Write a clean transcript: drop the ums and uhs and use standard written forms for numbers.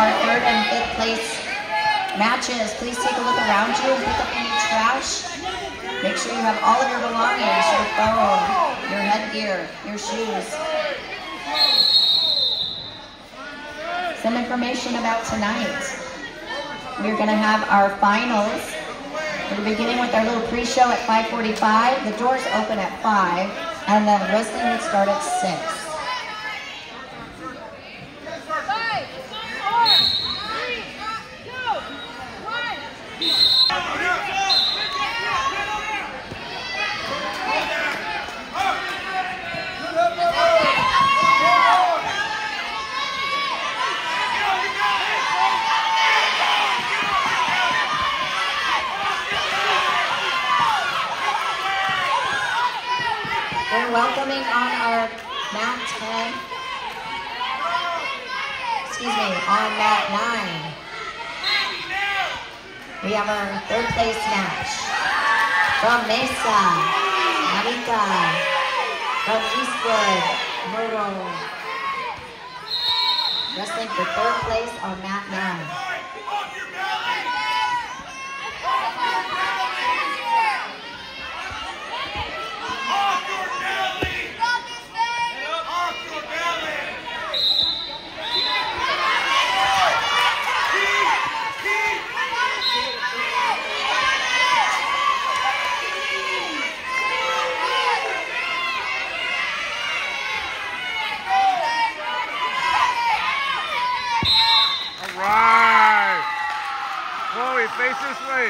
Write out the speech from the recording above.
our third and fifth place matches. Please take a look around you and pick up any trash. Make sure you have all of your belongings, your phone, your headgear, your shoes. Some information about tonight. We're going to have our finals. We're beginning with our little pre-show at 5:45. The doors open at 5, and the wrestling will start at 6. We're welcoming on our mat 10, on mat 9. We have our third place match from Mesa, Marika, from Eastwood, Myrtle. Wrestling for third place on mat 9. Right. Chloe, face this way.